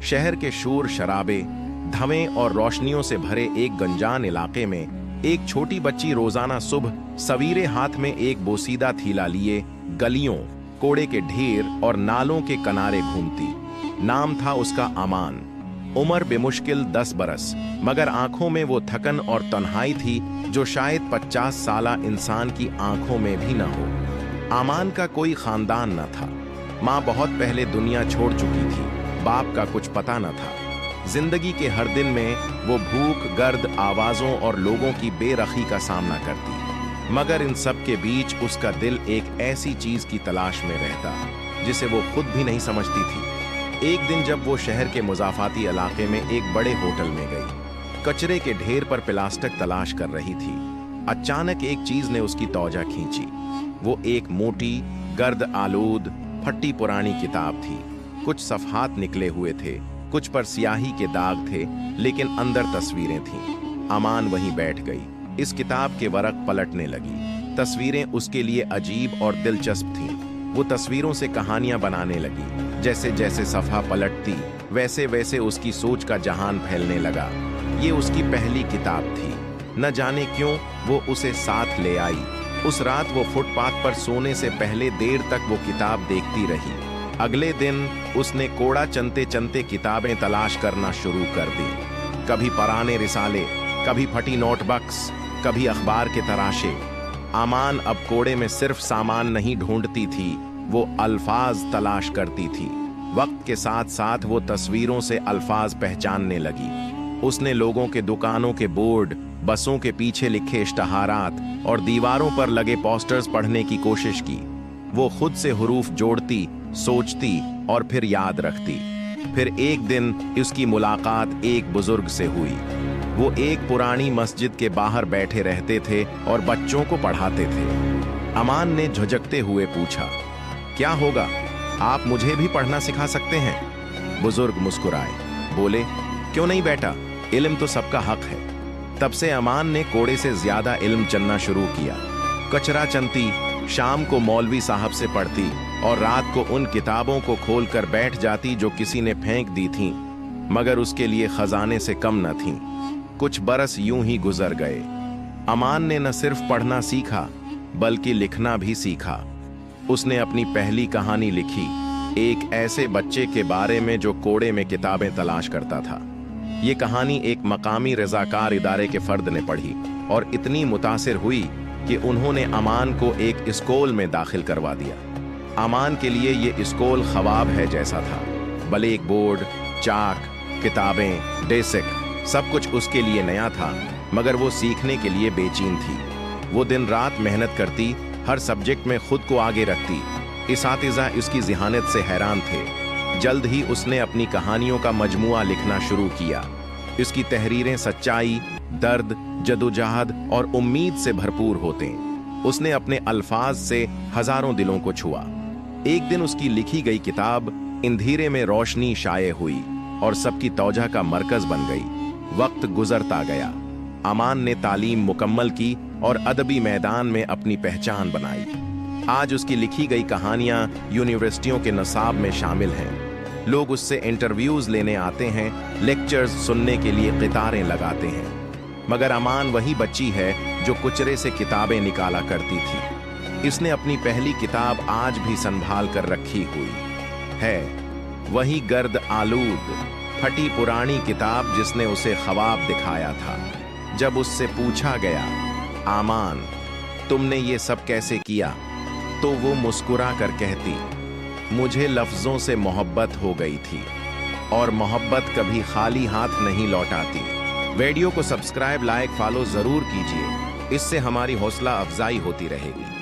शहर के शोर शराबे, धुएं और रोशनियों से भरे एक गंजान इलाके में एक छोटी बच्ची रोजाना सुबह सवेरे हाथ में एक बोसीदा थैला लिए गलियों, कोड़े के ढेर और नालों के किनारे घूमती। नाम था उसका अमान। उम्र बेमुश्किल 10 बरस, मगर आंखों में वो थकन और तन्हाई थी जो शायद 50 साला इंसान की आंखों में भी न हो। अमान का कोई खानदान न था। माँ बहुत पहले दुनिया छोड़ चुकी थी। बाप का कुछ पता न था। जिंदगी के हर दिन में वो भूख, गर्द, आवाजों और लोगों की बेरखी का सामना करती, मगर इन सब के बीच उसका दिल एक ऐसी चीज की तलाश में रहता जिसे वो खुद भी नहीं समझती थी। एक दिन जब वो शहर के मुजाफाती इलाके में एक बड़े होटल में गई, कचरे के ढेर पर प्लास्टिक तलाश कर रही थी, अचानक एक चीज ने उसकी तौजा खींची। वो एक मोटी, गर्द आलूद, फटी पुरानी किताब थी। कुछ सफ़हात निकले हुए थे, कुछ पर स्याही के दाग थे, लेकिन अंदर तस्वीरें थीं। अमान वहीं बैठ गई, इस किताब के वरक पलटने लगी। तस्वीरें उसके लिए अजीब और दिलचस्प थीं। वो तस्वीरों से कहानियां बनाने लगी। जैसे जैसे सफ़हा पलटती, वैसे वैसे उसकी सोच का जहान फैलने लगा। ये उसकी पहली किताब थी। न जाने क्यों वो उसे साथ ले आई। उस रात वो फुटपाथ पर सोने से पहले देर तक वो किताब देखती रही। अगले दिन उसने कोड़ा चनते चनते किताबें तलाश करना शुरू कर दी। कभी पुराने रिसाले, कभी फटी नोटबुक्स, कभी अखबार के तराशे। अमान अब कोड़े में सिर्फ सामान नहीं ढूंढती थी, वो अल्फाज तलाश करती थी। वक्त के साथ साथ वो तस्वीरों से अल्फाज पहचानने लगी। उसने लोगों के दुकानों के बोर्ड, बसों के पीछे लिखे इश्तहारात और दीवारों पर लगे पोस्टर्स पढ़ने की कोशिश की। वो खुद से हुरूफ जोड़ती, सोचती और फिर याद रखती। फिर एक दिन उसकी मुलाकात एक बुजुर्ग से हुई। वो एक पुरानी मस्जिद के बाहर बैठे रहते थे और बच्चों को पढ़ाते थे। अमान ने झुझकते हुए पूछा, क्या होगा, आप मुझे भी पढ़ना सिखा सकते हैं? बुजुर्ग मुस्कुराए, बोले, क्यों नहीं बेटा, इल्म तो सबका हक है। तब से अमान ने कोड़े से ज्यादा इल्म चनना शुरू किया। कचरा चनती, शाम को मौलवी साहब से पढ़ती और रात को उन किताबों को खोलकर बैठ जाती जो किसी ने फेंक दी थीं, मगर उसके लिए खजाने से कम न थीं। कुछ बरस यूं ही गुजर गए। अमान ने न सिर्फ पढ़ना सीखा, बल्कि लिखना भी सीखा। उसने अपनी पहली कहानी लिखी, एक ऐसे बच्चे के बारे में जो कोड़े में किताबें तलाश करता था। ये कहानी एक मकामी रज़ाकार इदारे के फर्द ने पढ़ी और इतनी मुतासिर हुई कि उन्होंने अमान को एक स्कूल में दाखिल करवा दिया। अमान के लिए ये स्कूल ख्वाब है जैसा था। ब्लैक बोर्ड, चाक, किताबें, डेस्क, सब कुछ उसके लिए नया था, मगर वो सीखने के लिए बेचैन थी। वो दिन रात मेहनत करती, हर सब्जेक्ट में खुद को आगे रखती। इसातिज़ा उसकी ज़हानत से हैरान थे। जल्द ही उसने अपनी कहानियों का मजमुआ लिखना शुरू किया। इसकी तहरीरें सच्चाई, दर्द, जदोजहद और उम्मीद से भरपूर होते। उसने अपने अल्फाज से हजारों दिलों को छुआ। एक दिन उसकी लिखी गई किताब अंधेरे में रोशनी शाये हुई और सबकी तौजह का मरकज बन गई। वक्त गुजरता गया। अमान ने तालीम मुकम्मल की और अदबी मैदान में अपनी पहचान बनाई। आज उसकी लिखी गई कहानियां यूनिवर्सिटियों के नसाब में शामिल हैं। लोग उससे इंटरव्यूज लेने आते हैं, लेक्चर्स सुनने के लिए कतारें लगाते हैं। मगर अमान वही बच्ची है जो कुचरे से किताबें निकाला करती थी। इसने अपनी पहली किताब आज भी संभाल कर रखी हुई है, वही गर्द आलूद, फटी पुरानी किताब जिसने उसे ख्वाब दिखाया था। जब उससे पूछा गया, आमान, तुमने ये सब कैसे किया, तो वो मुस्कुरा कर कहती, मुझे लफ्जों से मोहब्बत हो गई थी और मोहब्बत कभी खाली हाथ नहीं लौटाती। वीडियो को सब्सक्राइब, लाइक, फॉलो जरूर कीजिए, इससे हमारी हौसला अफजाई होती रहेगी।